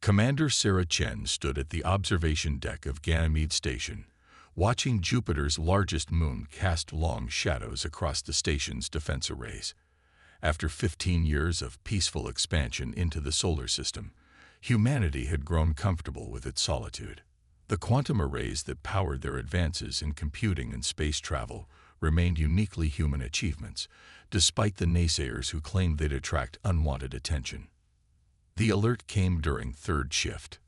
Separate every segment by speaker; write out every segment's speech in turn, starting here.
Speaker 1: Commander Sarah Chen stood at the observation deck of Ganymede Station, watching Jupiter's largest moon cast long shadows across the station's defense arrays. After 15 years of peaceful expansion into the solar system, humanity had grown comfortable with its solitude. The quantum arrays that powered their advances in computing and space travel remained uniquely human achievements, despite the naysayers who claimed they'd attract unwanted attention. The alert came during third shift.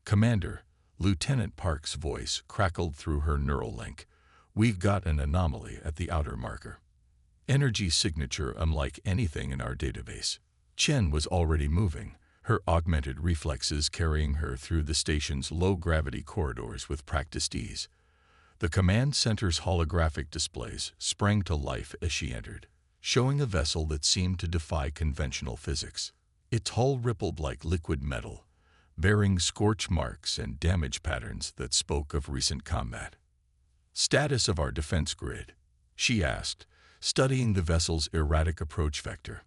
Speaker 1: "Commander," Lieutenant Park's voice crackled through her neural link. "We've got an anomaly at the outer marker. Energy signature unlike anything in our database." Chen was already moving, her augmented reflexes carrying her through the station's low-gravity corridors with practiced ease. The command center's holographic displays sprang to life as she entered, showing a vessel that seemed to defy conventional physics. Its hull rippled like liquid metal, bearing scorch marks and damage patterns that spoke of recent combat. "Status of our defense grid?" she asked, studying the vessel's erratic approach vector.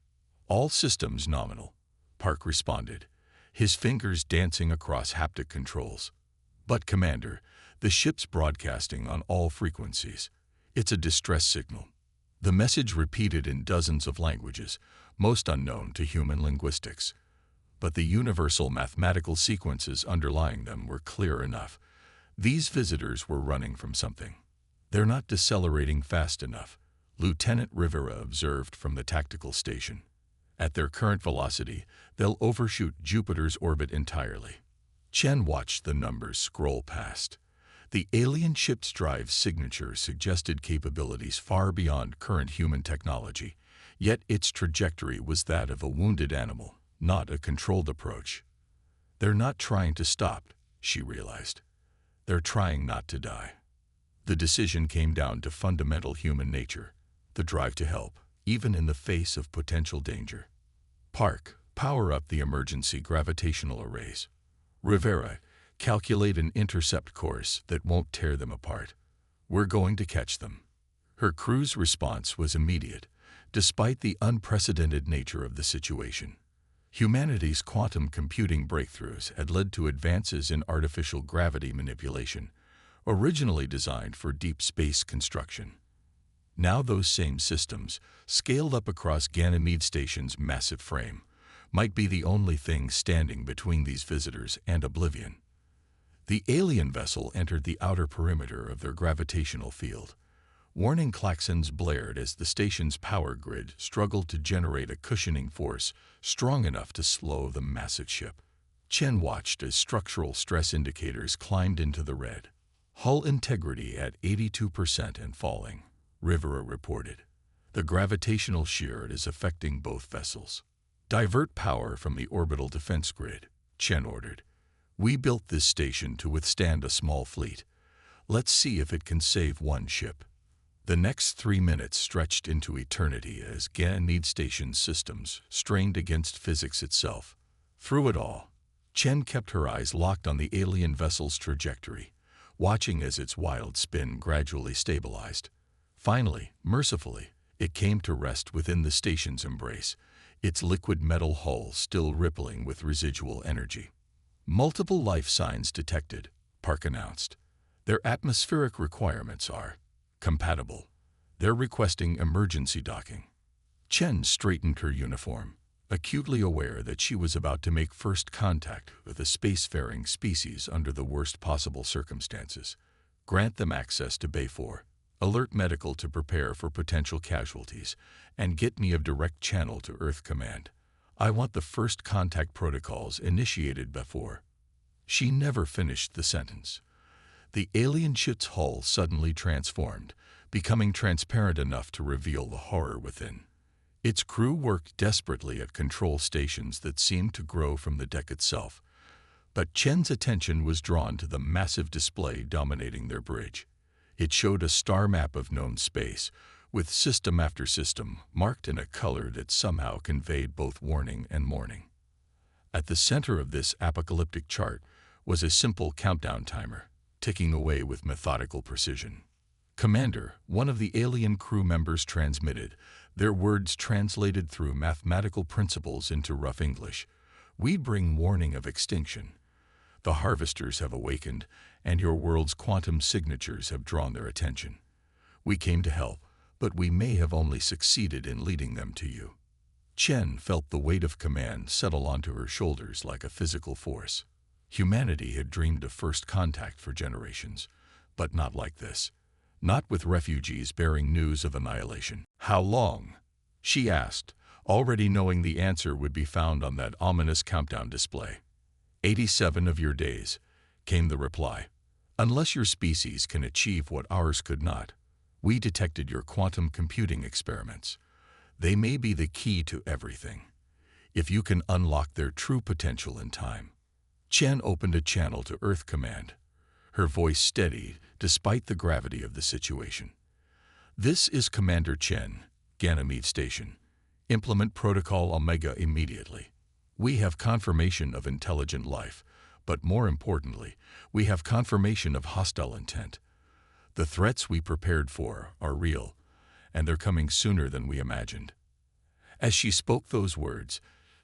Speaker 1: "All systems nominal," Park responded, his fingers dancing across haptic controls. "But, Commander, the ship's broadcasting on all frequencies. It's a distress signal." The message repeated in dozens of languages, most unknown to human linguistics. But the universal mathematical sequences underlying them were clear enough. These visitors were running from something. "They're not decelerating fast enough," Lieutenant Rivera observed from the tactical station. "At their current velocity, they'll overshoot Jupiter's orbit entirely." Chen watched the numbers scroll past. The alien ship's drive signature suggested capabilities far beyond current human technology, yet its trajectory was that of a wounded animal, not a controlled approach. "They're not trying to stop," she realized. "They're trying not to die." The decision came down to fundamental human nature, the drive to help, even in the face of potential danger. "Park, power up the emergency gravitational arrays. Rivera, calculate an intercept course that won't tear them apart. We're going to catch them." Her crew's response was immediate, despite the unprecedented nature of the situation. Humanity's quantum computing breakthroughs had led to advances in artificial gravity manipulation, originally designed for deep space construction. Now those same systems, scaled up across Ganymede Station's massive frame, might be the only thing standing between these visitors and oblivion. The alien vessel entered the outer perimeter of their gravitational field. Warning klaxons blared as the station's power grid struggled to generate a cushioning force strong enough to slow the massive ship. Chen watched as structural stress indicators climbed into the red. "Hull integrity at 82% and falling," Rivera reported. "The gravitational shear is affecting both vessels." "Divert power from the orbital defense grid," Chen ordered. "We built this station to withstand a small fleet. Let's see if it can save one ship." The next 3 minutes stretched into eternity as Ganymede Station's systems strained against physics itself. Through it all, Chen kept her eyes locked on the alien vessel's trajectory, watching as its wild spin gradually stabilized. Finally, mercifully, it came to rest within the station's embrace, its liquid metal hull still rippling with residual energy. "Multiple life signs detected," Park announced. "Their atmospheric requirements are compatible. They're requesting emergency docking." Chen straightened her uniform, acutely aware that she was about to make first contact with a spacefaring species under the worst possible circumstances. "Grant them access to Bay 4. Alert medical to prepare for potential casualties, and get me a direct channel to Earth Command. I want the first contact protocols initiated before." She never finished the sentence. The alien ship's hull suddenly transformed, becoming transparent enough to reveal the horror within. Its crew worked desperately at control stations that seemed to grow from the deck itself, but Chen's attention was drawn to the massive display dominating their bridge. It showed a star map of known space, with system after system marked in a color that somehow conveyed both warning and mourning. At the center of this apocalyptic chart was a simple countdown timer, ticking away with methodical precision. "Commander," one of the alien crew members transmitted, their words translated through mathematical principles into rough English. "We bring warning of extinction. The harvesters have awakened, and your world's quantum signatures have drawn their attention. We came to help, but we may have only succeeded in leading them to you." Chen felt the weight of command settle onto her shoulders like a physical force. Humanity had dreamed of first contact for generations, but not like this. Not with refugees bearing news of annihilation. "How long?" she asked, already knowing the answer would be found on that ominous countdown display. 87 of your days," came the reply. "Unless your species can achieve what ours could not. We detected your quantum computing experiments. They may be the key to everything, if you can unlock their true potential in time." Chen opened a channel to Earth Command, her voice steady despite the gravity of the situation. "This is Commander Chen, Ganymede Station. Implement Protocol Omega immediately. We have confirmation of intelligent life, but more importantly, we have confirmation of hostile intent. The threats we prepared for are real, and they're coming sooner than we imagined." As she spoke those words,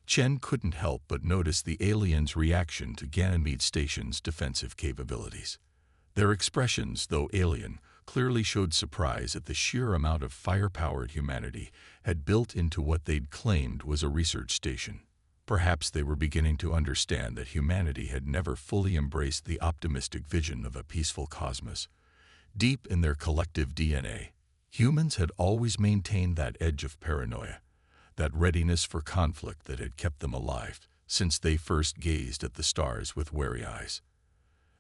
Speaker 1: Chen couldn't help but notice the aliens' reaction to Ganymede Station's defensive capabilities. Their expressions, though alien, clearly showed surprise at the sheer amount of firepowered humanity had built into what they'd claimed was a research station. Perhaps they were beginning to understand that humanity had never fully embraced the optimistic vision of a peaceful cosmos. Deep in their collective DNA, humans had always maintained that edge of paranoia, that readiness for conflict that had kept them alive since they first gazed at the stars with wary eyes.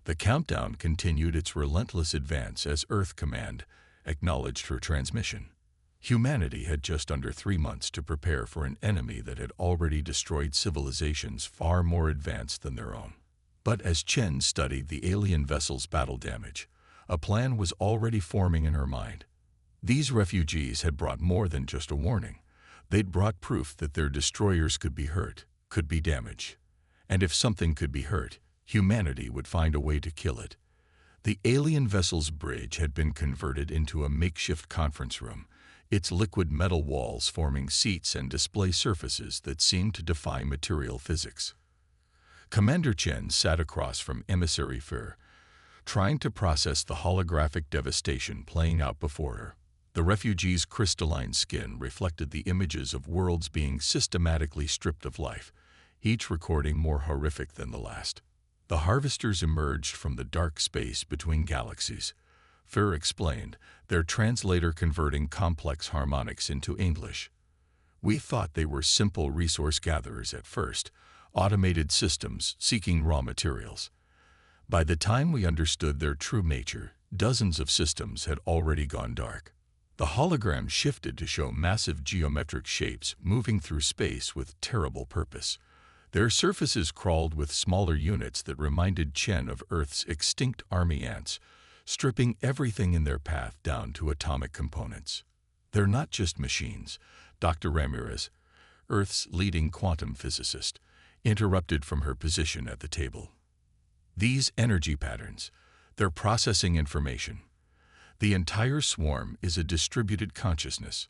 Speaker 1: The countdown continued its relentless advance as Earth Command acknowledged her transmission. Humanity had just under 3 months to prepare for an enemy that had already destroyed civilizations far more advanced than their own. But as Chen studied the alien vessel's battle damage, a plan was already forming in her mind. These refugees had brought more than just a warning. They'd brought proof that their destroyers could be hurt, could be damaged. And if something could be hurt, humanity would find a way to kill it. The alien vessel's bridge had been converted into a makeshift conference room, its liquid metal walls forming seats and display surfaces that seemed to defy material physics. Commander Chen sat across from Emissary Fer, trying to process the holographic devastation playing out before her. The refugees' crystalline skin reflected the images of worlds being systematically stripped of life, each recording more horrific than the last. The harvesters emerged from the dark space between galaxies. Fer explained, their translator converting complex harmonics into English. "We thought they were simple resource gatherers at first, automated systems seeking raw materials. By the time we understood their true nature, dozens of systems had already gone dark." The hologram shifted to show massive geometric shapes moving through space with terrible purpose. Their surfaces crawled with smaller units that reminded Chen of Earth's extinct army ants, stripping everything in their path down to atomic components. "They're not just machines," Dr. Ramirez, Earth's leading quantum physicist, interrupted from her position at the table. "These energy patterns, they're processing information. The entire swarm is a distributed consciousness."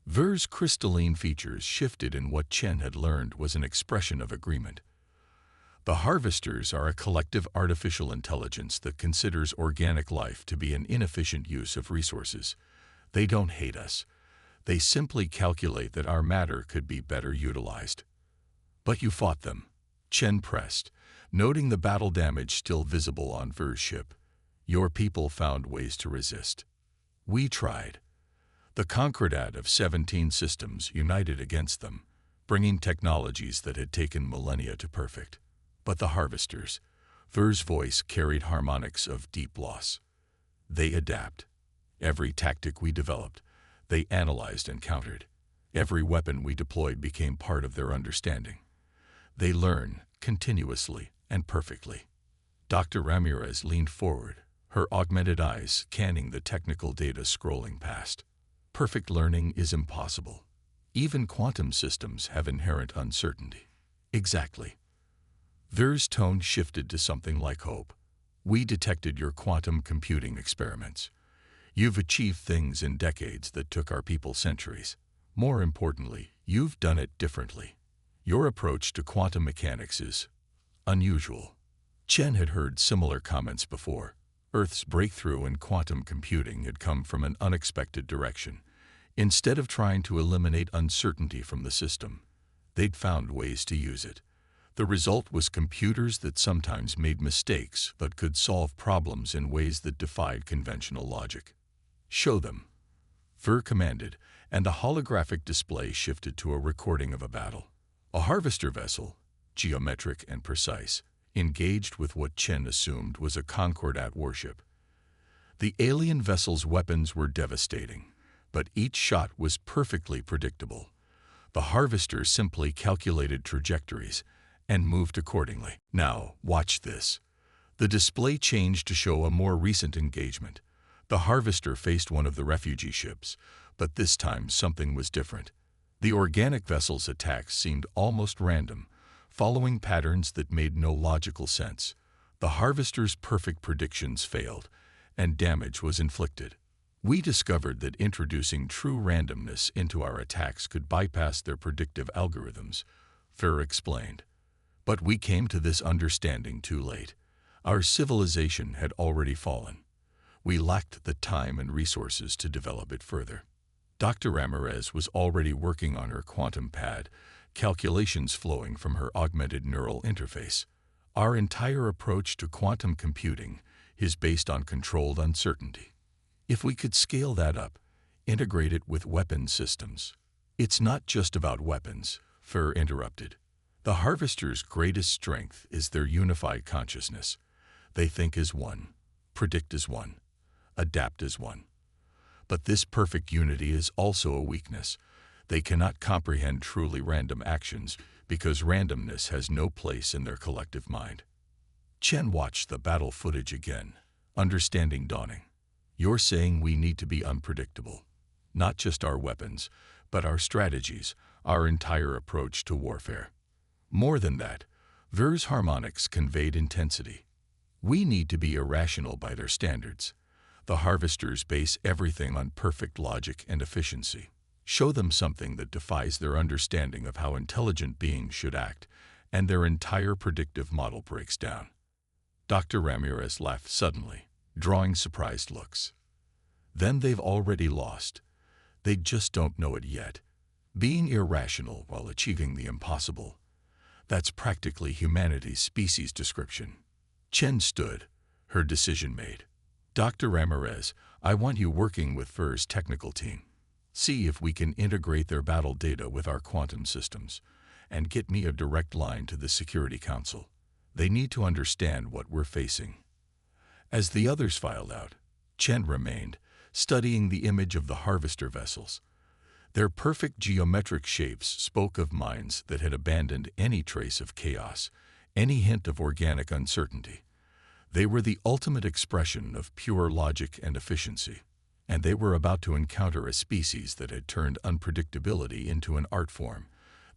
Speaker 1: Ver's crystalline features shifted in what Chen had learned was an expression of agreement. "The harvesters are a collective artificial intelligence that considers organic life to be an inefficient use of resources. They don't hate us. They simply calculate that our matter could be better utilized." "But you fought them," Chen pressed, noting the battle damage still visible on Ver's ship. "Your people found ways to resist." "We tried." The Concordat of 17 systems united against them, bringing technologies that had taken millennia to perfect. "But the harvesters," Ver's voice carried harmonics of deep loss. "They adapt. Every tactic we developed, they analyzed and countered. Every weapon we deployed became part of their understanding. They learn continuously and perfectly." Dr. Ramirez leaned forward, her augmented eyes scanning the technical data scrolling past. "Perfect learning is impossible. Even quantum systems have inherent uncertainty." "Exactly." Ver's tone shifted to something like hope. "We detected your quantum computing experiments. You've achieved things in decades that took our people centuries. More importantly, you've done it differently. Your approach to quantum mechanics is unusual. Chen had heard similar comments before. Earth's breakthrough in quantum computing had come from an unexpected direction. Instead of trying to eliminate uncertainty from the system, they'd found ways to use it. The result was computers that sometimes made mistakes but could solve problems in ways that defied conventional logic. "Show them," Ver commanded, and a holographic display shifted to a recording of a battle. A harvester vessel, geometric and precise, engaged with what Chen assumed was a Concordat warship. The alien vessel's weapons were devastating, but each shot was perfectly predictable. The harvester simply calculated trajectories and moved accordingly. "Now, watch this." The display changed to show a more recent engagement. The harvester faced one of the refugee ships, but this time something was different. The organic vessel's attacks seemed almost random, following patterns that made no logical sense. The harvester's perfect predictions failed, and damage was inflicted. "We discovered that introducing true randomness into our attacks could bypass their predictive algorithms," Fer explained. "But we came to this understanding too late. Our civilization had already fallen. We lacked the time and resources to develop it further." Dr. Ramirez was already working on her quantum pad, calculations flowing from her augmented neural interface. "Our entire approach to quantum computing is based on controlled uncertainty. If we could scale that up, integrate it with weapon systems." "It's not just about weapons," Fer interrupted. "The Harvester's greatest strength is their unified consciousness. They think as one, predict as one, adapt as one. But this perfect unity is also a weakness. They cannot comprehend truly random actions because randomness has no place in their collective mind." Chen watched the battle footage again, understanding dawning. "You're saying we need to be unpredictable. Not just our weapons, but our strategies, our entire approach to warfare." "More than that," Ver's harmonics conveyed intensity. "We need to be irrational by their standards. The harvesters base everything on perfect logic and efficiency. Show them something that defies their understanding of how intelligent beings should act, and their entire predictive model breaks down." Dr. Ramirez laughed suddenly, drawing surprised looks. "Then they've already lost. They just don't know it yet. Being irrational while achieving the impossible. That's practically humanity's species description." Chen stood, her decision made. "Dr. Ramirez, I want you working with Ver's technical team. See if we can integrate their battle data with our quantum systems, and get me a direct line to the Security Council. They need to understand what we're facing." As the others filed out, Chen remained, studying the image of the harvester vessels. Their perfect geometric shapes spoke of minds that had abandoned any trace of chaos, any hint of organic uncertainty. They were the ultimate expression of pure logic and efficiency, and they were about to encounter a species that had turned unpredictability into an art form,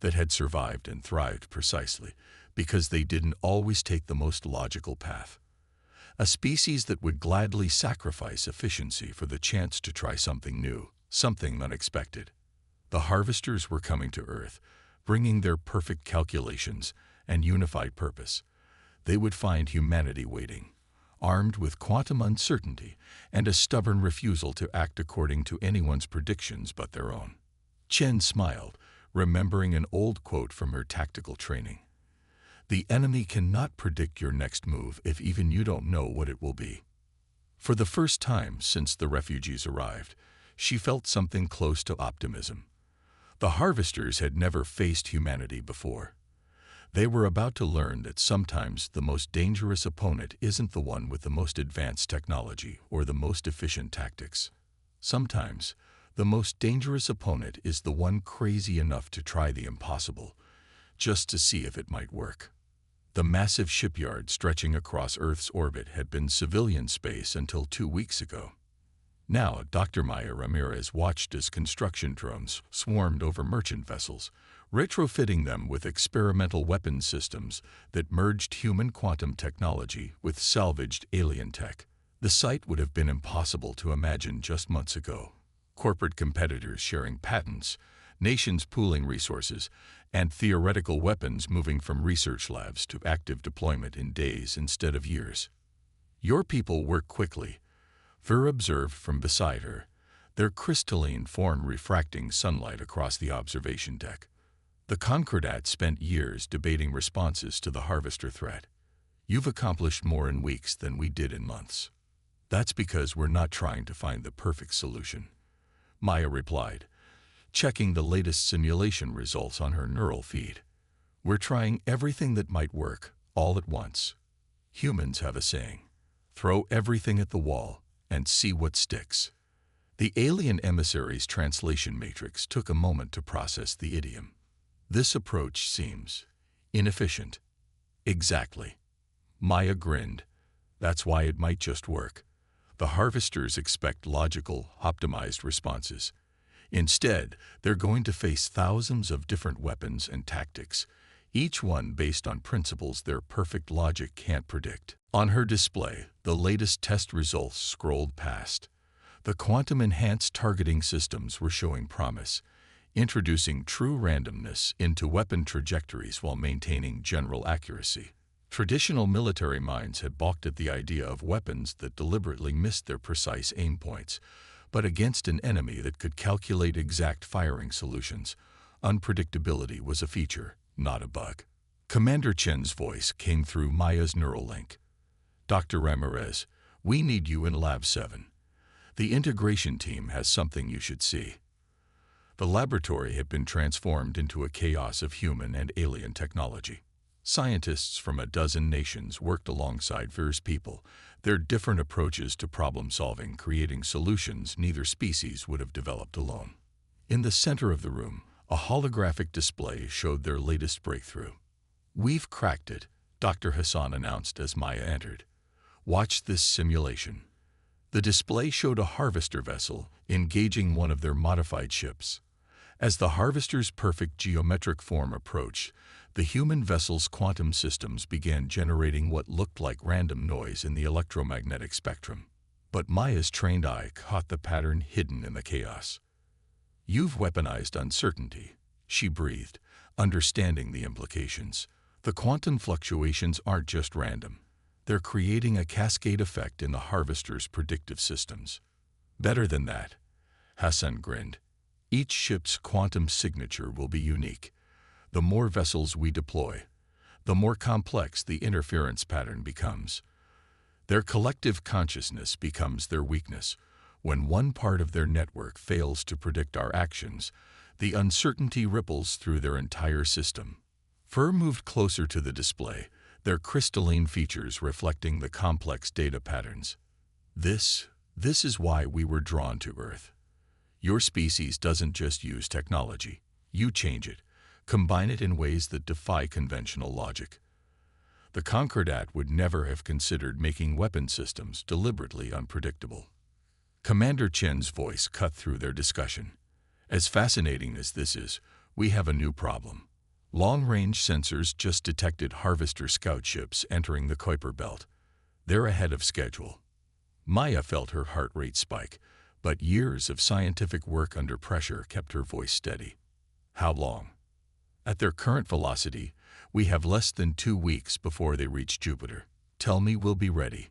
Speaker 1: that had survived and thrived precisely because they didn't always take the most logical path. A species that would gladly sacrifice efficiency for the chance to try something new, something unexpected. The harvesters were coming to Earth, bringing their perfect calculations and unified purpose. They would find humanity waiting, armed with quantum uncertainty and a stubborn refusal to act according to anyone's predictions but their own. Chen smiled, remembering an old quote from her tactical training. "The enemy cannot predict your next move if even you don't know what it will be." For the first time since the refugees arrived, she felt something close to optimism. The harvesters had never faced humanity before. They were about to learn that sometimes the most dangerous opponent isn't the one with the most advanced technology or the most efficient tactics. Sometimes, the most dangerous opponent is the one crazy enough to try the impossible, just to see if it might work. The massive shipyard stretching across Earth's orbit had been civilian space until 2 weeks ago. Now, Dr. Maya Ramirez watched as construction drones swarmed over merchant vessels, retrofitting them with experimental weapons systems that merged human quantum technology with salvaged alien tech. The sight would have been impossible to imagine just months ago. Corporate competitors sharing patents, nations pooling resources, and theoretical weapons moving from research labs to active deployment in days instead of years. Your people work quickly, Ver observed from beside her, their crystalline form refracting sunlight across the observation deck. The Concordat spent years debating responses to the Harvester threat. You've accomplished more in weeks than we did in months. That's because we're not trying to find the perfect solution, Maya replied, checking the latest simulation results on her neural feed. We're trying everything that might work, all at once. Humans have a saying, throw everything at the wall and see what sticks. The alien emissary's translation matrix took a moment to process the idiom. This approach seems inefficient. Exactly. Maya grinned. That's why it might just work. The harvesters expect logical, optimized responses. Instead, they're going to face thousands of different weapons and tactics, each one based on principles their perfect logic can't predict. On her display, the latest test results scrolled past. The quantum-enhanced targeting systems were showing promise, introducing true randomness into weapon trajectories while maintaining general accuracy. Traditional military minds had balked at the idea of weapons that deliberately missed their precise aim points, but against an enemy that could calculate exact firing solutions, unpredictability was a feature, not a bug. Commander Chen's voice came through Maya's neural link. Dr. Ramirez, we need you in Lab 7. The integration team has something you should see. The laboratory had been transformed into a chaos of human and alien technology. Scientists from a dozen nations worked alongside Ver's people, their different approaches to problem-solving creating solutions neither species would have developed alone. In the center of the room, a holographic display showed their latest breakthrough. We've cracked it, Dr. Hassan announced as Maya entered. Watch this simulation. The display showed a harvester vessel engaging one of their modified ships. As the harvester's perfect geometric form approached, the human vessel's quantum systems began generating what looked like random noise in the electromagnetic spectrum. But Maya's trained eye caught the pattern hidden in the chaos. You've weaponized uncertainty, she breathed, understanding the implications. The quantum fluctuations aren't just random. They're creating a cascade effect in the harvester's predictive systems. Better than that, Hassan grinned. Each ship's quantum signature will be unique. The more vessels we deploy, the more complex the interference pattern becomes. Their collective consciousness becomes their weakness. When one part of their network fails to predict our actions, the uncertainty ripples through their entire system. Fur moved closer to the display, their crystalline features reflecting the complex data patterns. This is why we were drawn to Earth. Your species doesn't just use technology. You change it, combine it in ways that defy conventional logic. The Concordat would never have considered making weapon systems deliberately unpredictable. Commander Chen's voice cut through their discussion. As fascinating as this is, we have a new problem. Long-range sensors just detected Harvester scout ships entering the Kuiper Belt. They're ahead of schedule. Maya felt her heart rate spike, but years of scientific work under pressure kept her voice steady. How long? At their current velocity, we have less than 2 weeks before they reach Jupiter. Tell me we'll be ready.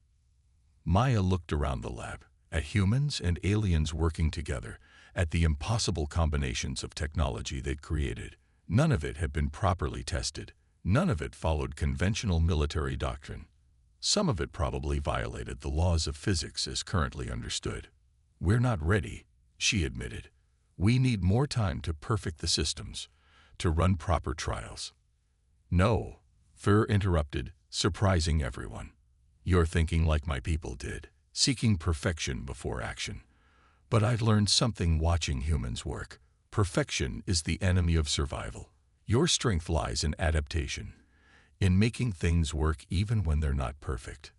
Speaker 1: Maya looked around the lab, at humans and aliens working together, at the impossible combinations of technology they'd created. None of it had been properly tested. None of it followed conventional military doctrine. Some of it probably violated the laws of physics as currently understood. We're not ready, she admitted. We need more time to perfect the systems, to run proper trials. No, Fur interrupted, surprising everyone. You're thinking like my people did, seeking perfection before action. But I've learned something watching humans work. Perfection is the enemy of survival. Your strength lies in adaptation, in making things work even when they're not perfect.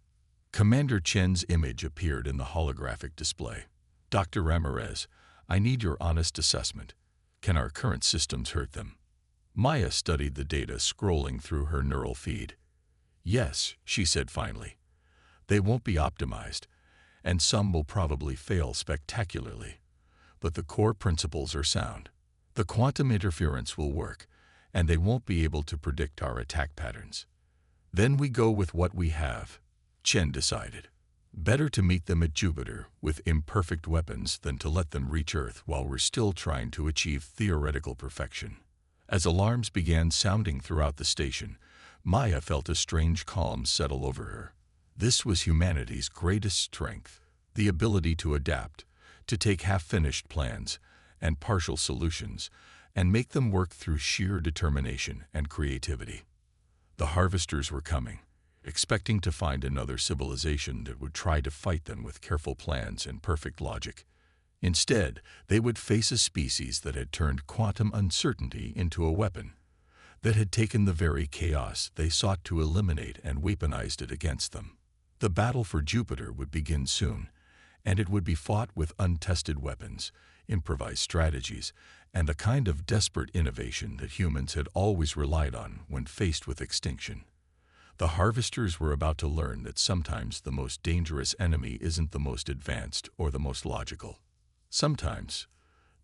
Speaker 1: Commander Chen's image appeared in the holographic display. Dr. Ramirez, I need your honest assessment. Can our current systems hurt them? Maya studied the data scrolling through her neural feed. Yes, she said finally. They won't be optimized, and some will probably fail spectacularly. But the core principles are sound. The quantum interference will work, and they won't be able to predict our attack patterns. Then we go with what we have, Chen decided. Better to meet them at Jupiter with imperfect weapons than to let them reach Earth while we're still trying to achieve theoretical perfection. As alarms began sounding throughout the station, Maya felt a strange calm settle over her. This was humanity's greatest strength, the ability to adapt, to take half-finished plans and partial solutions and make them work through sheer determination and creativity. The harvesters were coming, expecting to find another civilization that would try to fight them with careful plans and perfect logic. Instead, they would face a species that had turned quantum uncertainty into a weapon, that had taken the very chaos they sought to eliminate and weaponized it against them. The battle for Jupiter would begin soon, and it would be fought with untested weapons, improvised strategies, and a kind of desperate innovation that humans had always relied on when faced with extinction. The harvesters were about to learn that sometimes the most dangerous enemy isn't the most advanced or the most logical. Sometimes,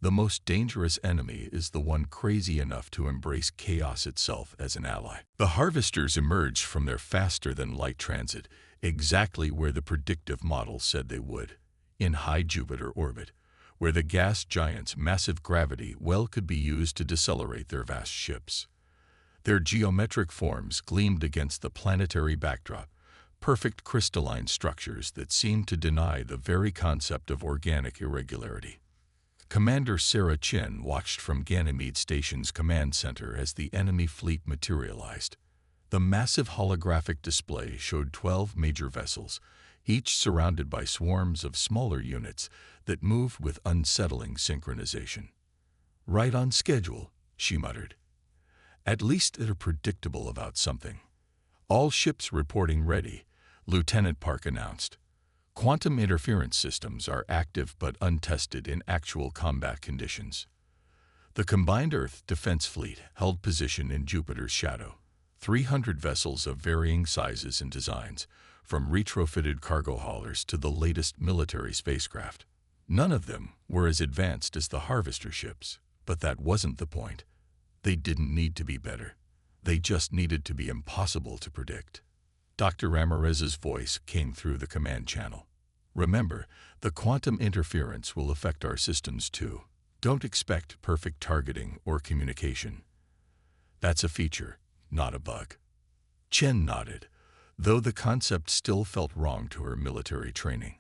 Speaker 1: the most dangerous enemy is the one crazy enough to embrace chaos itself as an ally. The harvesters emerged from their faster-than-light transit exactly where the predictive model said they would, in high Jupiter orbit, where the gas giant's massive gravity well could be used to decelerate their vast ships. Their geometric forms gleamed against the planetary backdrop, perfect crystalline structures that seemed to deny the very concept of organic irregularity. Commander Sarah Chen watched from Ganymede Station's command center as the enemy fleet materialized. The massive holographic display showed 12 major vessels, each surrounded by swarms of smaller units that moved with unsettling synchronization. "Right on schedule," she muttered. "At least they're predictable about something." "All ships reporting ready," Lieutenant Park announced. "Quantum interference systems are active but untested in actual combat conditions." The combined Earth defense fleet held position in Jupiter's shadow. 300 vessels of varying sizes and designs, from retrofitted cargo haulers to the latest military spacecraft. None of them were as advanced as the harvester ships, but that wasn't the point. They didn't need to be better. They just needed to be impossible to predict. Dr. Ramirez's voice came through the command channel. "Remember, the quantum interference will affect our systems too. Don't expect perfect targeting or communication. That's a feature, not a bug." Chen nodded, though the concept still felt wrong to her military training.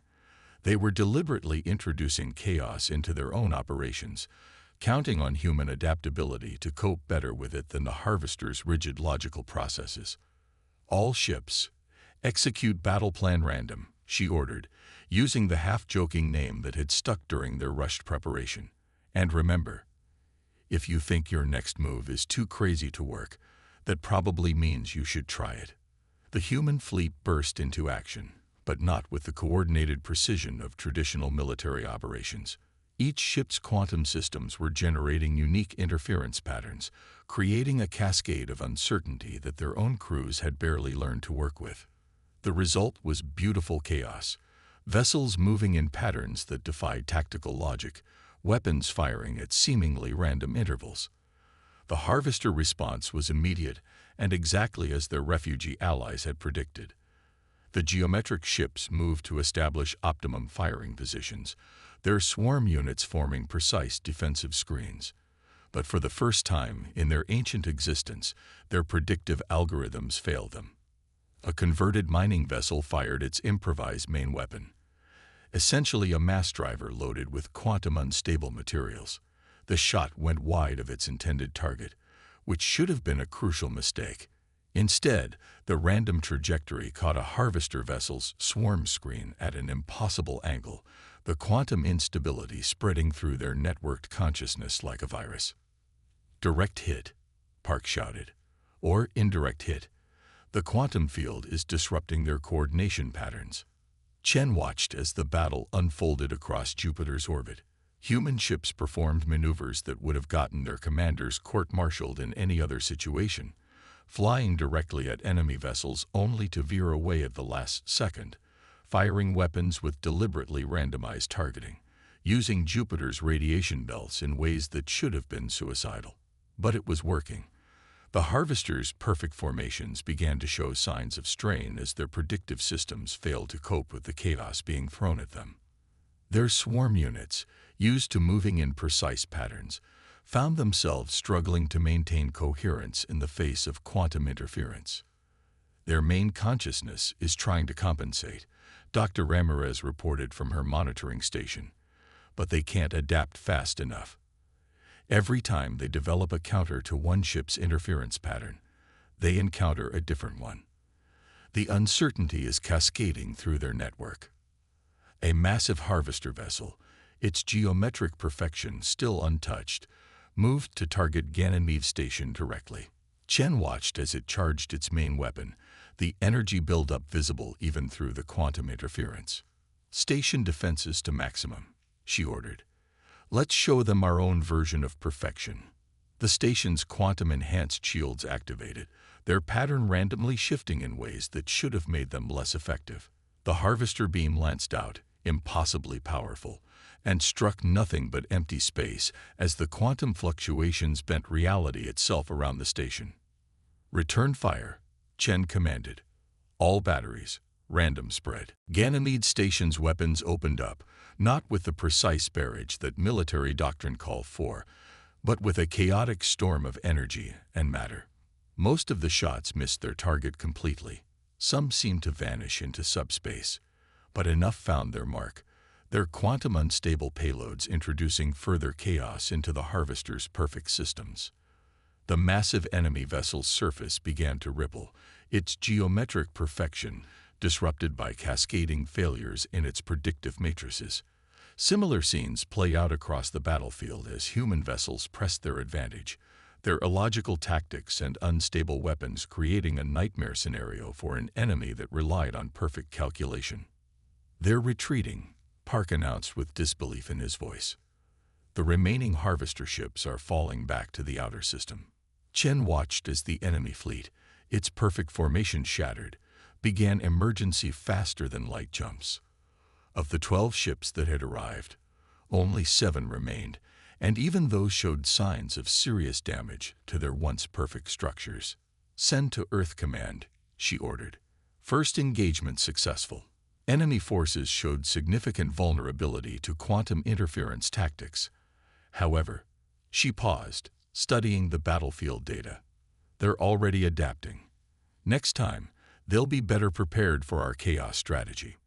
Speaker 1: They were deliberately introducing chaos into their own operations, counting on human adaptability to cope better with it than the harvester's rigid logical processes. "All ships, execute battle plan random," she ordered, using the half-joking name that had stuck during their rushed preparation. "And remember, if you think your next move is too crazy to work, that probably means you should try it." The human fleet burst into action, but not with the coordinated precision of traditional military operations. Each ship's quantum systems were generating unique interference patterns, creating a cascade of uncertainty that their own crews had barely learned to work with. The result was beautiful chaos, vessels moving in patterns that defied tactical logic, weapons firing at seemingly random intervals. The harvester response was immediate and exactly as their refugee allies had predicted. The geometric ships moved to establish optimum firing positions, their swarm units forming precise defensive screens. But for the first time in their ancient existence, their predictive algorithms failed them. A converted mining vessel fired its improvised main weapon, essentially a mass driver loaded with quantum unstable materials. The shot went wide of its intended target, which should have been a crucial mistake. Instead, the random trajectory caught a harvester vessel's swarm screen at an impossible angle, the quantum instability spreading through their networked consciousness like a virus. "Direct hit," Park shouted, "or indirect hit. The quantum field is disrupting their coordination patterns." Chen watched as the battle unfolded across Jupiter's orbit. Human ships performed maneuvers that would have gotten their commanders court-martialed in any other situation, flying directly at enemy vessels only to veer away at the last second, firing weapons with deliberately randomized targeting, using Jupiter's radiation belts in ways that should have been suicidal. But it was working. The Harvester's perfect formations began to show signs of strain as their predictive systems failed to cope with the chaos being thrown at them. Their swarm units, used to moving in precise patterns, found themselves struggling to maintain coherence in the face of quantum interference. Their main consciousness is trying to compensate, Dr. Ramirez reported from her monitoring station, but they can't adapt fast enough. Every time they develop a counter to one ship's interference pattern, they encounter a different one. The uncertainty is cascading through their network. A massive harvester vessel, its geometric perfection still untouched, moved to target Ganymede Station directly. Chen watched as it charged its main weapon, the energy buildup visible even through the quantum interference. "Station defenses to maximum," she ordered. "Let's show them our own version of perfection." The station's quantum-enhanced shields activated, their pattern randomly shifting in ways that should have made them less effective. The harvester beam lanced out, impossibly powerful, and struck nothing but empty space as the quantum fluctuations bent reality itself around the station. "Return fire," Chen commanded. "All batteries, random spread." Ganymede Station's weapons opened up, not with the precise barrage that military doctrine called for, but with a chaotic storm of energy and matter. Most of the shots missed their target completely. Some seemed to vanish into subspace, but enough found their mark, their quantum unstable payloads introducing further chaos into the Harvester's perfect systems. The massive enemy vessel's surface began to ripple, its geometric perfection disrupted by cascading failures in its predictive matrices. Similar scenes play out across the battlefield as human vessels press their advantage, their illogical tactics and unstable weapons creating a nightmare scenario for an enemy that relied on perfect calculation. "They're retreating," Park announced with disbelief in his voice. "The remaining harvester ships are falling back to the outer system." Chen watched as the enemy fleet, its perfect formation shattered, began emergency faster than light jumps. Of the 12 ships that had arrived, only 7 remained, and even those showed signs of serious damage to their once perfect structures. "Send to Earth Command," she ordered. First engagement successful. Enemy forces showed significant vulnerability to quantum interference tactics. However, she paused, studying the battlefield data. "They're already adapting. Next time, they'll be better prepared for our chaos strategy."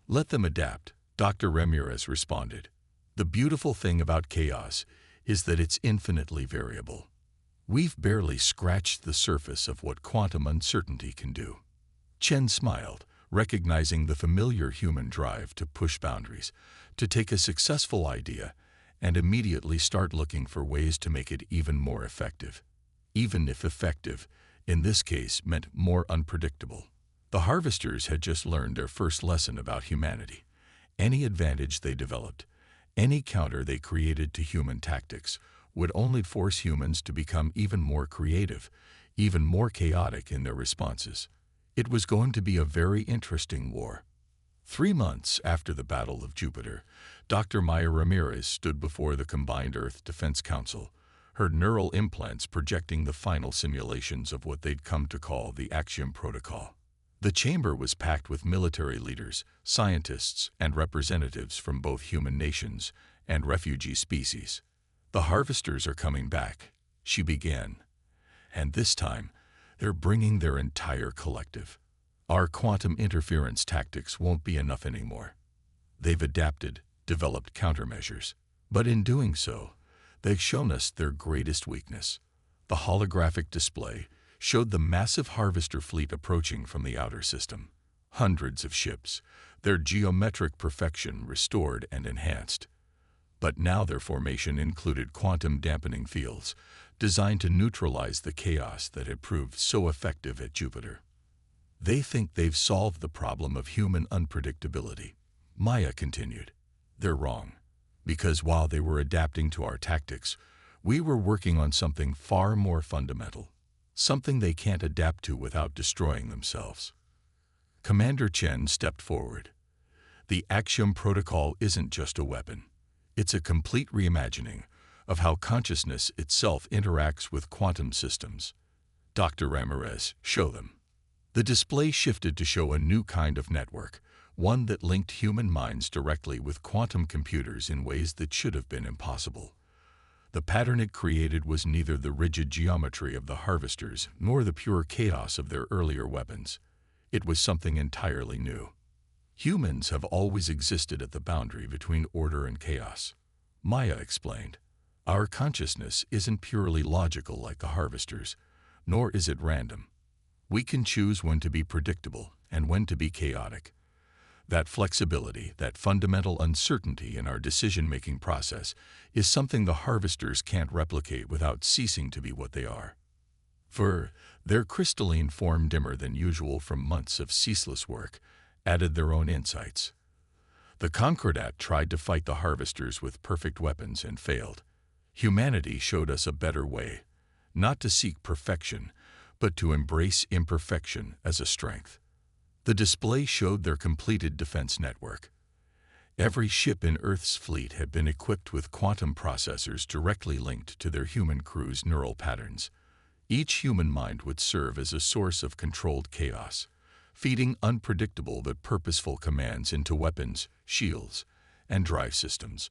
Speaker 1: "Let them adapt," Dr. Ramirez responded. "The beautiful thing about chaos is that it's infinitely variable. We've barely scratched the surface of what quantum uncertainty can do." Chen smiled, recognizing the familiar human drive to push boundaries, to take a successful idea and immediately start looking for ways to make it even more effective. Even if effective, in this case, meant more unpredictable. The Harvesters had just learned their first lesson about humanity. Any advantage they developed, any counter they created to human tactics, would only force humans to become even more creative, even more chaotic in their responses. It was going to be a very interesting war. 3 months after the Battle of Jupiter, Dr. Maya Ramirez stood before the Combined Earth Defense Council, her neural implants projecting the final simulations of what they'd come to call the Axiom Protocol. The chamber was packed with military leaders, scientists, and representatives from both human nations and refugee species. "The Harvesters are coming back," she began. "And this time, they're bringing their entire collective. Our quantum interference tactics won't be enough anymore. They've adapted, developed countermeasures. But in doing so, they've shown us their greatest weakness." The holographic display showed the massive harvester fleet approaching from the outer system. Hundreds of ships, their geometric perfection restored and enhanced. But now their formation included quantum dampening fields, designed to neutralize the chaos that had proved so effective at Jupiter. "They think they've solved the problem of human unpredictability," Maya continued. "They're wrong, because while they were adapting to our tactics, we were working on something far more fundamental. Something they can't adapt to without destroying themselves." Commander Chen stepped forward. "The Axiom Protocol isn't just a weapon. It's a complete reimagining of how consciousness itself interacts with quantum systems. Dr. Ramirez, show them. The display shifted to show a new kind of network, one that linked human minds directly with quantum computers in ways that should have been impossible. The pattern it created was neither the rigid geometry of the harvesters nor the pure chaos of their earlier weapons. It was something entirely new. Humans have always existed at the boundary between order and chaos. Maya explained. Our consciousness isn't purely logical like the harvesters, nor is it random. We can choose when to be predictable and when to be chaotic. That flexibility, that fundamental uncertainty in our decision-making process is something the harvesters can't replicate without ceasing to be what they are. For their crystalline form, dimmer than usual from months of ceaseless work, added their own insights. The Concordat tried to fight the harvesters with perfect weapons and failed. Humanity showed us a better way, not to seek perfection, but to embrace imperfection as a strength. The display showed their completed defense network. Every ship in Earth's fleet had been equipped with quantum processors directly linked to their human crew's neural patterns. Each human mind would serve as a source of controlled chaos, feeding unpredictable but purposeful commands into weapons, shields, and drive systems.